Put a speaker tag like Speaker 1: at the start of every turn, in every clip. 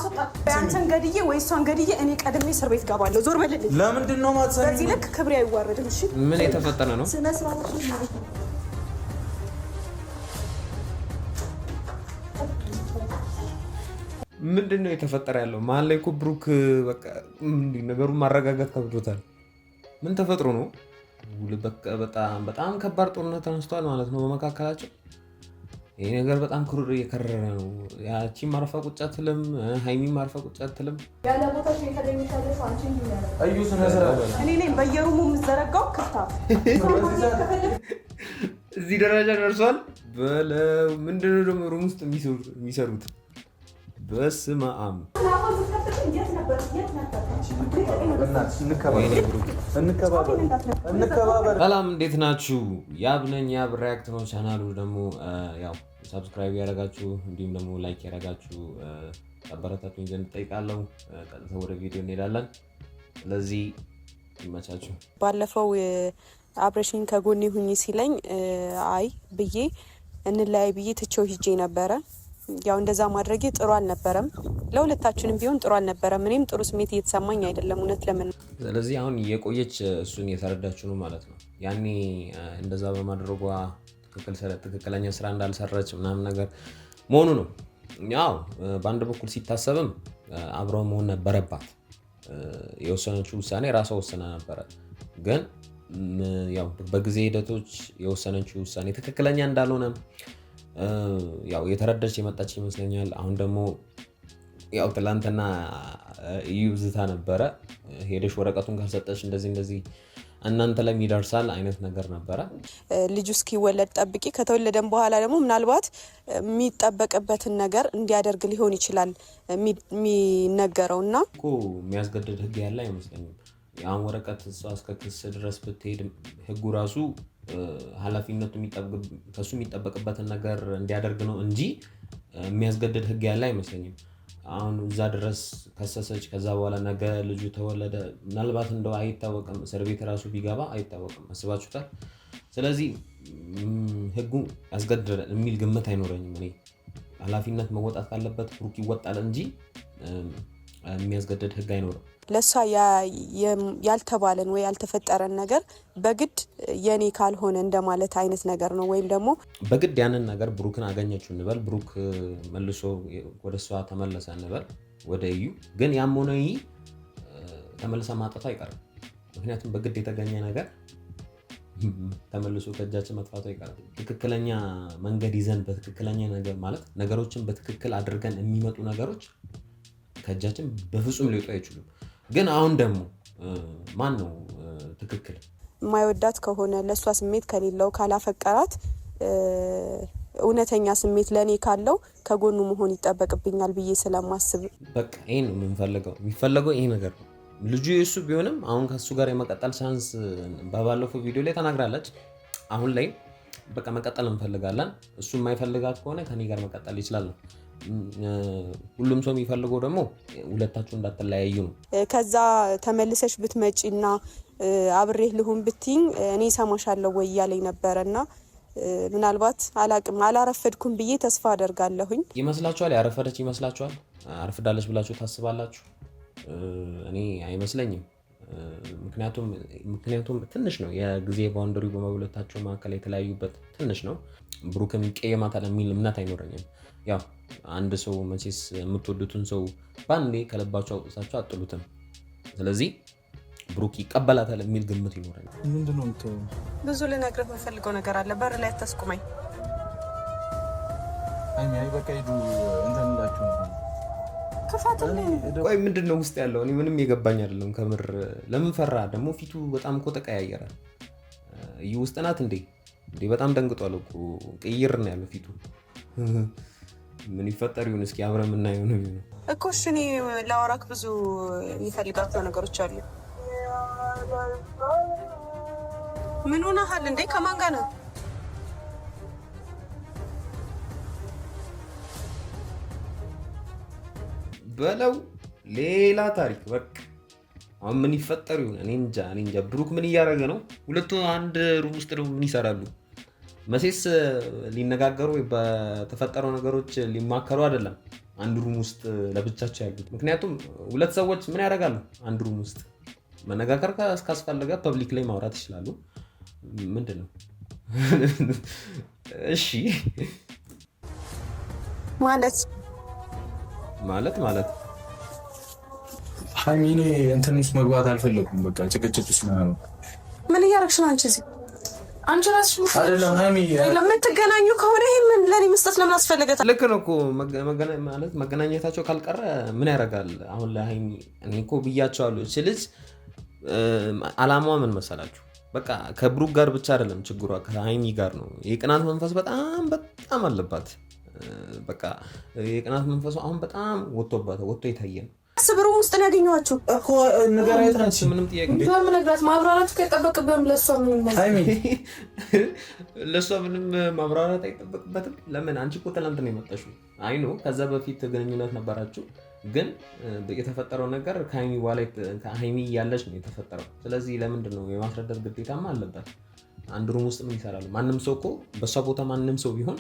Speaker 1: አስወጣት። አንተን ገድዬ ወይ እሷን ገድዬ እኔ ቀድሜ እስር ቤት ገባለሁ። ዞር በልልኝ።
Speaker 2: ለምንድን ነው ማትሰሚኝ?
Speaker 1: በዚህ ልክ ክብሬ አይዋረድም። እሺ
Speaker 3: ምን የተፈጠረ ነው? ምንድነው የተፈጠረ ያለው? መሀል ላይ እኮ ብሩክ በቃ ነገሩን ማረጋጋት ከብዶታል። ምን ተፈጥሮ ነው? በጣም ከባድ ጦርነት ተነስቷል ማለት ነው በመካከላቸው። ይሄ ነገር በጣም ክሩር እየከረረ ነው። ያቺ ማርፋ ቁጭ አትልም፣ ሃይሚ ማርፋ ቁጭ አትልም።
Speaker 1: ያለ ቦታሽ የተገኘሻለሽ አንቺ እንዴ ነው?
Speaker 2: እዩ ስነስርዓት
Speaker 1: እኔ ነኝ በየሩሙ የምዘረጋው ክፍታፍ።
Speaker 3: እዚህ ደረጃ ደርሷል በለው። ምንድነው ደግሞ ሩም ውስጥ የሚሰሩት? በስመ አብ ሰላም፣ እንዴት ናችሁ? ያብ ነኝ። ያብ ሪያክት ነው ቻናሉ። ደግሞ ያው ሰብስክራይብ ያደረጋችሁ እንዲሁም ደግሞ ላይክ ያደረጋችሁ አበረታቱኝ ዘንድ ጠይቃለሁ። ቀጥታ ወደ ቪዲዮ እንሄዳለን። ስለዚህ ይመቻችሁ።
Speaker 4: ባለፈው አብረሽኝ ከጎኔ ሁኚ ሲለኝ አይ ብዬ እንለያይ ብዬ ትቼው ሂጄ ነበረ። ያው እንደዛ ማድረጌ ጥሩ አልነበረም፣ ለሁለታችንም ቢሆን ጥሩ አልነበረም። እኔም ጥሩ ስሜት እየተሰማኝ አይደለም እውነት ለምን።
Speaker 3: ስለዚህ አሁን የቆየች እሱን እየተረዳችሁ ነው ማለት ነው። ያኔ እንደዛ በማድረጓ ትክክለኛ ስራ እንዳልሰራች ምናምን ነገር መሆኑ ነው። ያው በአንድ በኩል ሲታሰብም አብረው መሆን ነበረባት። የወሰነችው ውሳኔ ራሷ ወሰና ነበረ። ግን ያው በጊዜ ሂደቶች የወሰነችው ውሳኔ ትክክለኛ እንዳልሆነ ያው የተረዳች የመጣች ይመስለኛል። አሁን ደግሞ ያው ትላንትና ይብዝታ ነበረ። ሄደሽ ወረቀቱን ካልሰጠሽ እንደዚህ እናንተ ላይ ይደርሳል አይነት ነገር ነበረ።
Speaker 4: ልጁ እስኪወለድ ጠብቂ፣ ከተወለደም በኋላ ደግሞ ምናልባት የሚጠበቅበትን ነገር እንዲያደርግ ሊሆን ይችላል የሚነገረውና
Speaker 3: እኮ የሚያስገድድ ህግ ያለ አይመስለኝም። ያን ወረቀት እሷ እስከ ክስ ድረስ ብትሄድ ህጉ ራሱ ኃላፊነቱ ከሱ የሚጠበቅበትን ነገር እንዲያደርግ ነው እንጂ የሚያስገድድ ህግ ያለ አይመስለኝም። አሁን እዛ ድረስ ከሰሰች፣ ከዛ በኋላ ነገ ልጁ ተወለደ፣ ምናልባት እንደው አይታወቅም፣ እስር ቤት ራሱ ቢገባ አይታወቅም። አስባችሁታል? ስለዚህ ህጉ ያስገድዳል የሚል ግምት አይኖረኝም። እኔ ኃላፊነት መወጣት ካለበት ብሩክ ይወጣል እንጂ የሚያስገድድ ህግ አይኖርም።
Speaker 4: ለሷ ያልተባለን ወይ ያልተፈጠረን ነገር በግድ የኔ ካልሆነ እንደማለት አይነት ነገር ነው። ወይም ደግሞ
Speaker 3: በግድ ያንን ነገር ብሩክን አገኘችው እንበል፣ ብሩክ መልሶ ወደ እሷ ተመለሰ እንበል፣ ወደ እዩ። ግን ያም ሆነ ይህ ተመልሰ ማጠፋ አይቀርም። ምክንያቱም በግድ የተገኘ ነገር ተመልሶ ከእጃችን መጥፋቱ አይቀርም። ትክክለኛ መንገድ ይዘን በትክክለኛ ነገር ማለት ነገሮችን በትክክል አድርገን የሚመጡ ነገሮች ከእጃችን በፍጹም ሊወጡ አይችሉም። ግን አሁን ደግሞ ማን ነው ትክክል?
Speaker 4: የማይወዳት ከሆነ ለሷ ስሜት ከሌለው ካላፈቀራት እውነተኛ ስሜት ለኔ ካለው ከጎኑ መሆን ይጠበቅብኛል ብዬ ስለማስብ
Speaker 3: በቃ ይሄ ነው የሚፈለገው ይሄ ነገር ነው። ልጁ የሱ ቢሆንም አሁን ከሱ ጋር የመቀጠል ቻንስ ባለፈው ቪዲዮ ላይ ተናግራለች። አሁን ላይ በቃ መቀጠል እንፈልጋለን። እሱ የማይፈልጋት ከሆነ ከኔ ጋር መቀጠል ይችላል ነው። ሁሉም ሰው የሚፈልገው ደግሞ ሁለታችሁ እንዳትለያዩ ነው።
Speaker 4: ከዛ ተመልሰሽ ብትመጪና አብሬህ ልሁን ብትይኝ እኔ ሰማሻለሁ ወይ እያለኝ ነበረና ምናልባት አላረፈድኩም ብዬ ተስፋ አደርጋለሁኝ።
Speaker 3: ይመስላችኋል? ያረፈደች ይመስላችኋል? አርፍዳለች ብላችሁ ታስባላችሁ? እኔ አይመስለኝም። ምክንያቱም ትንሽ ነው የጊዜ ባውንደሪ በመብለታቸው መካከል የተለያዩበት ትንሽ ነው። ብሩክም ይቀየማታል የሚል እምነት አይኖረኝም። ያው አንድ ሰው መቼስ የምትወዱትን ሰው ባንዴ ከልባችሁ አውጥታችሁ አጥሉትም። ስለዚህ ብሩክ ይቀበላታል የሚል ግምት ይኖረኛል።
Speaker 2: ምንድነው
Speaker 4: ብዙ ልነግርህ የምፈልገው ነገር አለ። በር ላይ አታስቁመኝ።
Speaker 2: አይ በቃ ሂዱ እንትን እንዳችሁ
Speaker 4: ከፋተልኝ።
Speaker 3: ቆይ ምንድነው ውስጥ ያለው? እኔ ምንም የገባኝ አይደለም ከምር። ለምን ፈራ ደግሞ? ፊቱ በጣም እኮ ተቀያየረ። እዩ ውስጥ ናት እንዴ? በጣም ደንግጧል እኮ። ቅይር ነው ያለው ፊቱ። ምን ይፈጠር ይሁን እስኪ አብረን የምናየው ነው
Speaker 4: እኮ። እሺ እኔ ላወራክ ብዙ የሚፈልጋቸው ነገሮች አሉ። ምን ሆነሃል እንዴ? ከማን ጋር ነው?
Speaker 3: በለው ሌላ ታሪክ በቃ። አሁን ምን ይፈጠር ይሁን እኔ እንጃ። ብሩክ ምን እያደረገ ነው? ሁለቱ አንድ ሩም ውስጥ ነው ምን ይሰራሉ? መቼስ ሊነጋገሩ በተፈጠረው ነገሮች ሊማከሩ አይደለም። አንድ ሩም ውስጥ ለብቻቸው ያሉት? ምክንያቱም ሁለት ሰዎች ምን ያደርጋሉ? አንድ ሩም ውስጥ መነጋገር ካስፈለገ ፐብሊክ ላይ ማውራት ይችላሉ። ምንድን ነው እሺ ማለት
Speaker 2: ሀይሚ እንትን ውስጥ መግባት አልፈለኩም። በቃ ጭቅጭቅ ውስጥ ነው።
Speaker 1: ምን እያደረግሽ ነው አንቺ? እዚህ አንቺ ራስሽ
Speaker 2: አይደለም ሀይሚ
Speaker 1: ለምትገናኙ ከሆነ ይሄን ለኔ መስጠት ለምን አስፈለገ?
Speaker 3: ልክ ነው እኮ ማለት መገናኘታቸው ካልቀረ ምን ያደርጋል? አሁን ለሀይሚ እኔ እኮ ብያቸዋለሁ። እቺ ልጅ አላማዋ ምን መሰላችሁ? በቃ ከብሩክ ጋር ብቻ አይደለም ችግሯ፣ ከሀይሚ ጋር ነው። የቅናት መንፈስ በጣም አለባት። በቃ የቅናት መንፈሱ አሁን በጣም ወጥቶ ይታያል።
Speaker 1: ስብሩም ውስጥ ነው ያገኘኋችሁ
Speaker 2: እኮ ነገር አይተናች
Speaker 3: ምንም ጥያቄ
Speaker 1: እንዴት ምንግራት ማብራራት ከጠበቅብህም
Speaker 3: ለሷ ምንም ማብራራት አይጠበቅበትም። ለምን አንቺ እኮ ትናንት ነው የመጣሽው። አይ ኖ ከዛ በፊት ግንኙነት ነበራችሁ፣ ግን የተፈጠረው ነገር ከሀይሚ በኋላ ከሀይሚ ያለች ነው የተፈጠረው። ስለዚህ ለምንድን ነው የማስረዳት ግዴታማ አለባት። አንድ ሩም ውስጥ ምን ይሰራሉ? ማንም ሰው እኮ በሷ ቦታ ማንም ሰው ቢሆን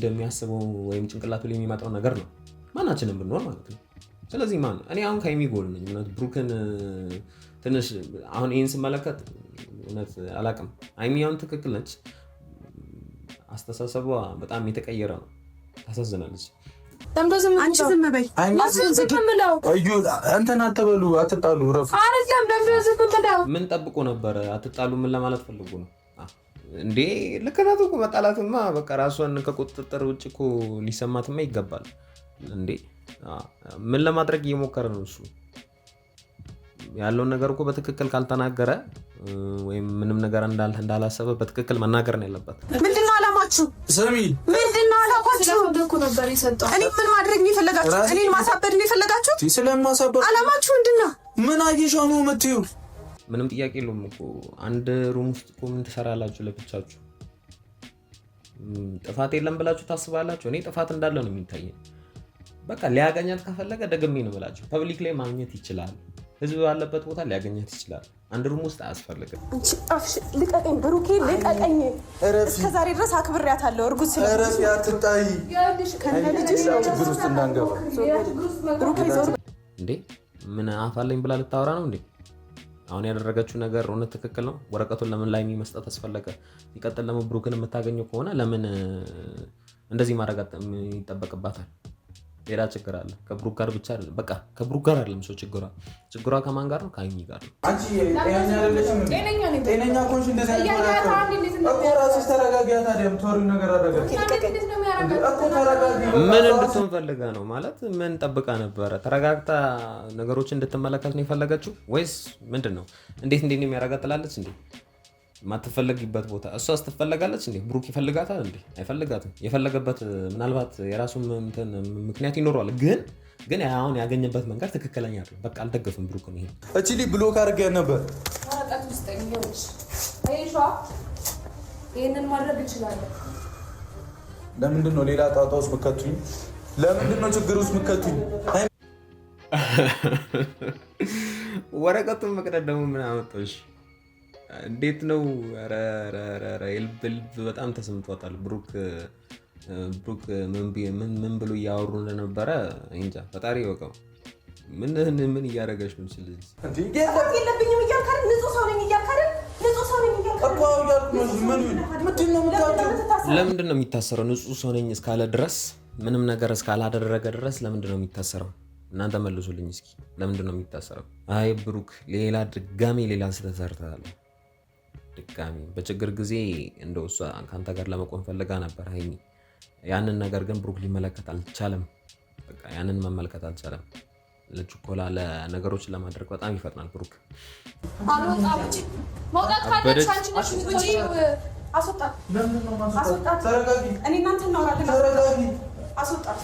Speaker 3: የሚያስበው ወይም ጭንቅላቱ ላይ የሚመጣው ነገር ነው፣ ማናችንም ብንሆን ማለት ነው። ስለዚህ እኔ አሁን ከሀይሚ ጎል ነኝ። እውነት ብሩክን ትንሽ አሁን ይህን ስመለከት እውነት አላውቅም። ሀይሚ አሁን ትክክል ነች፣ አስተሳሰቧ በጣም የተቀየረ ነው። ታሳዝናለች።
Speaker 1: አንቺ ዝም በይ።
Speaker 2: እንትን አትበሉ፣ አትጣሉ፣ ረፉ።
Speaker 3: ምን ጠብቆ ነበረ? አትጣሉ ምን ለማለት ፈልጉ ነው እንዴ? ልክ ናት እኮ መጣላትማ በቃ ራሷን ከቁጥጥር ውጭ እኮ ሊሰማትማ ይገባል እንዴ። ምን ለማድረግ እየሞከረ ነው እሱ? ያለውን ነገር እኮ በትክክል ካልተናገረ ወይም ምንም ነገር እንዳላሰበ በትክክል መናገር ነው ያለበት።
Speaker 1: ምንድነው አላማችሁ?
Speaker 2: ስሚ፣
Speaker 1: ምንድነው አላማችሁ? እኔ ምን ማድረግ ነው የፈለጋችሁት? እኔን ማሳበድ ነው የፈለጋችሁት?
Speaker 2: ስለማሳበድ
Speaker 1: አላማችሁ ምንድነው?
Speaker 2: ምን አየሻው ነው የምትይው?
Speaker 3: ምንም ጥያቄ የለውም እኮ አንድ ሩም ውስጥ እኮ ምን ትሰራላችሁ ለብቻችሁ? ጥፋት የለም ብላችሁ ታስባላችሁ? እኔ ጥፋት እንዳለ ነው የሚታየኝ። በቃ ሊያገኛት ከፈለገ ደግሜ ነው ብላችሁ ፐብሊክ ላይ ማግኘት ይችላል። ህዝብ ባለበት ቦታ ሊያገኛት ይችላል። አንድ ሩም ውስጥ አያስፈልግም።
Speaker 1: ልቀቀኝ ብሩኬ፣ ልቀቀኝ። እስከዛሬ ድረስ አክብሬያታለሁ። እርጉዝ
Speaker 2: ስለዚህ አትጣይ።
Speaker 1: ከነልጅሽ
Speaker 2: ችግር ውስጥ እንዳንገባ።
Speaker 1: ብሩኬ ዞር
Speaker 3: እንዴ። ምን አፋለኝ ብላ ልታወራ ነው እንዴ? አሁን ያደረገችው ነገር እውነት ትክክል ነው? ወረቀቱን ለምን ላይ መስጠት አስፈለገ? ይቀጥል ለምን ብሩክን የምታገኘው ከሆነ ለምን እንደዚህ ማድረግ ይጠበቅባታል? ሌላ ችግር አለ። ከብሩክ ጋር ብቻ አይደለም፣ በቃ ከብሩክ ጋር አይደለም ሰው ችግሯ ከማን ጋር ነው? ከሀይሚ ጋር ነው።
Speaker 2: አንቺ ጤነኛ አይደለሽም። ጤነኛ ኮንሽ እንደዛ እኮ ራስሽ ተረጋጊያ። ታዲያ ተወሪው ነገር አደረገ እኮ ተረጋጊ።
Speaker 3: ምን እንድትሆን ፈልጋ ነው ማለት? ምን ጠብቃ ነበረ? ተረጋግታ ነገሮችን እንድትመለከት ነው የፈለገችው ወይስ ምንድን ነው? እንዴት ነው የሚያረጋት ትላለች እንዴ? ማትፈለግበት ቦታ እሷስ ትፈለጋለች እንዴ? ብሩክ ይፈልጋታል እንዴ? አይፈልጋትም። የፈለገበት ምናልባት የራሱ ምክንያት ይኖረዋል፣ ግን አሁን ያገኘበት መንገድ ትክክለኛ አይደለም። በቃ አልደገፍም ብሩክን። ይሄ
Speaker 2: እቺ ልጅ ብሎክ አድርገህ ነበር።
Speaker 1: ይሄንን ማድረግ እችላለሁ።
Speaker 2: ለምንድን ነው ሌላ ጣጣ ውስጥ ምከቱኝ? ለምንድን ነው ችግር ውስጥ ምከቱኝ?
Speaker 3: ወረቀቱን መቅደድ ደግሞ ምን አመጣሽ? እንዴት ነው? ልብ በጣም ተሰምቷታል። ብሩክ ምን ብሎ እያወሩ እንደነበረ እንጃ፣ ፈጣሪ ይወቀው። ምን እያደረገች ነው?
Speaker 1: የለብኝም እያልክ አይደል? ንጹህ ሰው ነኝ እያልክ አይደል?
Speaker 3: ለምንድን ነው የሚታሰረው? ንጹህ ሰው ነኝ እስካለ ድረስ ምንም ነገር እስካላደረገ ድረስ ለምንድን ነው የሚታሰረው? እናንተ መልሱልኝ እስኪ። ለምንድን ነው የሚታሰረው? አይ ብሩክ ድጋሜ ሌላ ስተሰርታለ። ድጋሜ በችግር ጊዜ እንደው እሷ ከአንተ ጋር ለመቆም ፈልጋ ነበር ሀይሚ። ያንን ነገር ግን ብሩክ ሊመለከት አልቻለም። በቃ ያንን መመልከት አልቻለም። ለችኮላ ለነገሮችን ለማድረግ በጣም ይፈጥናል ብሩክ።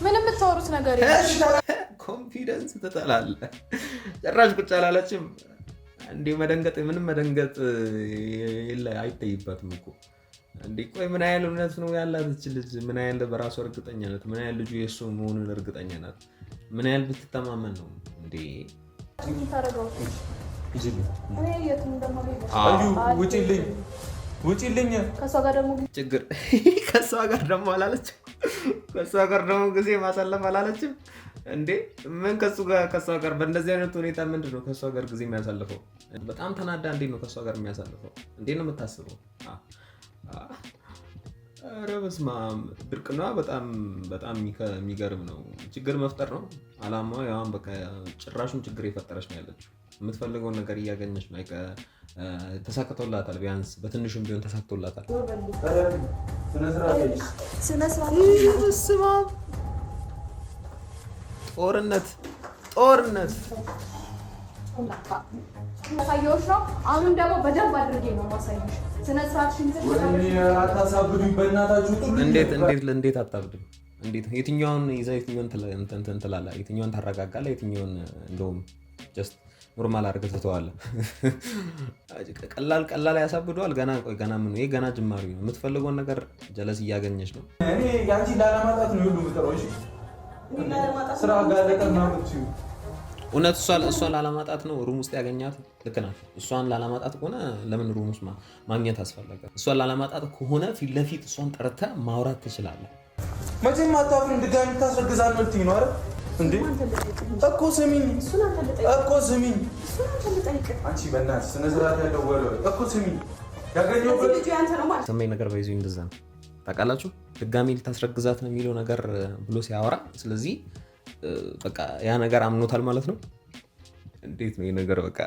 Speaker 1: ምንም የምታወሩት ነገር
Speaker 3: ኮንፊደንስ ትጠላለህ። ጭራሽ ቁጭ አላለችም እንዴ? መደንገጥ ምንም መደንገጥ አይታይባትም እኮ እንዴ። ቆይ ምን ያህል እውነት ነው ያላት እች ልጅ? ምን ያህል በራሷ እርግጠኛ ናት? ምን ያህል ልጁ የእሱ መሆኑን እርግጠኛ ናት? ምን ያህል ብትተማመን ነው እንዴ?
Speaker 2: ውጪልኝ።
Speaker 3: ችግር ከሷ ጋር ደግሞ አላለችም ከሷ ጋር ደግሞ ጊዜ ማሳለፍ አላለችም እንዴ? ምን ከሷ ጋር በእንደዚህ አይነት ሁኔታ ምንድን ነው ከሷ ጋር ጊዜ የሚያሳልፈው? በጣም ተናዳ እንዴት ነው ከሷ ጋር የሚያሳልፈው? እንዴት ነው የምታስበው? ኧረ በስመ አብ ድርቅና በጣም የሚገርም ነው። ችግር መፍጠር ነው አላማዋ። ያው በቃ ጭራሹን ችግር የፈጠረች ነው ያለችው። የምትፈልገውን ነገር እያገኘች ነው። ተሳክቶላታል፣ ቢያንስ በትንሹም ቢሆን ተሳክቶላታል። ጦርነት
Speaker 1: ማሳየዎች ነው። አሁን ደግሞ በደንብ አድርጌ ነው ማሳየሽ። ስነ ስርዓትሽን
Speaker 2: አታሳብዱኝ በእናታችሁ።
Speaker 3: እንዴት አታብድም? እንዴት የትኛውን ይዘህ የትኛውን እንትን ትላለህ? የትኛውን ታረጋጋለህ? የትኛውን እንደውም ጀስት ኖርማል አድርገህ ትተዋለህ? ቀላል ያሳብደዋል። ገና ምን ይሄ ገና ጅማሬ ነው። የምትፈልገውን ነገር ጀለስ እያገኘች ነው።
Speaker 2: እኔ ያንቺ ላለማጣት ነው ሁሉ ምጥረው። እሺ ስራ ጋር ለቀናምት
Speaker 3: እውነት እሷን ላለማጣት ነው ሩም ውስጥ ያገኛት። ልክ ናት። እሷን ላለማጣት ከሆነ ለምን ሩም ውስጥ ማግኘት አስፈለገ? እሷን ላለማጣት ከሆነ ፊት ለፊት እሷን ጠርተህ ማውራት ትችላለህ።
Speaker 2: መቼም አታፍሪም። ድጋሚ ታስረግዛለህ ነው ልትይኝ ነው አይደል እንዴ? እኮ ስሚኝ አንቺ በእናትሽ ስነ ስርዓት ያለው ወሬ እኮ ስሚኝ።
Speaker 3: ሰማኝ ነገር በይዞ እንደዛ ነው ታውቃላችሁ። ድጋሚ ልታስረግዛት ነው የሚለው ነገር ብሎ ሲያወራ፣ ስለዚህ በቃ ያ ነገር አምኖታል ማለት ነው። እንዴት ነው ይሄ ነገር? በቃ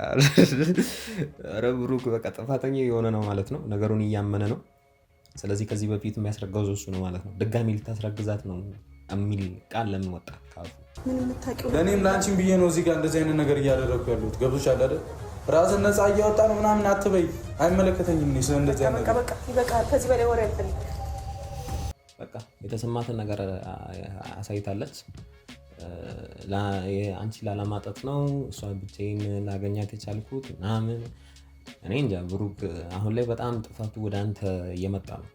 Speaker 3: ኧረ ብሩክ በቃ ጥፋተኛ የሆነ ነው ማለት ነው። ነገሩን እያመነ ነው። ስለዚህ ከዚህ በፊት የሚያስረጋው እሱ ነው ማለት ነው። ድጋሚ ልታስረግዛት ነው የሚል ቃል ለምን ወጣ ካፉ?
Speaker 2: ለእኔም ለአንቺም ብዬ ነው እዚህ ጋር እንደዚህ አይነት ነገር እያደረግኩ ያለሁት። ገብቶሻል አይደል? ራስን ነፃ እያወጣ ነው ምናምን አትበይ። አይመለከተኝም። እኔ ስለ እንደዚህ አይነት ነገር
Speaker 1: ከዚህ በላይ ወሬ አልፈልግም።
Speaker 3: በቃ የተሰማትን ነገር አሳይታለች። አንቺ ላለማጣት ነው እሷ ብቻዬን ላገኛት የቻልኩት ምናምን። እኔ እንጃ ብሩክ አሁን ላይ በጣም ጥፋቱ ወደ አንተ እየመጣ ነው።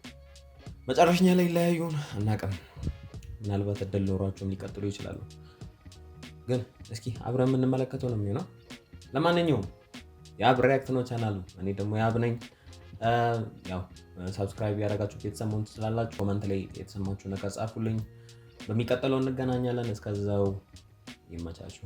Speaker 3: መጨረሻኛ ላይ ለያዩን አናውቅም። ምናልባት እድል ኖሯቸውም ሊቀጥሉ ይችላሉ። ግን እስኪ አብረን የምንመለከተው ነው የሚሆነው። ለማንኛውም የአብ ሪያክት ነው ቻናሉ። እኔ ደግሞ የአብ ነኝ። ያው ሳብስክራይብ ያደረጋችሁ የተሰማውን ትችላላችሁ። ኮመንት ላይ የተሰማችሁ ነገር ጻፉልኝ። በሚቀጥለው እንገናኛለን። እስከዛው ይመቻችሁ።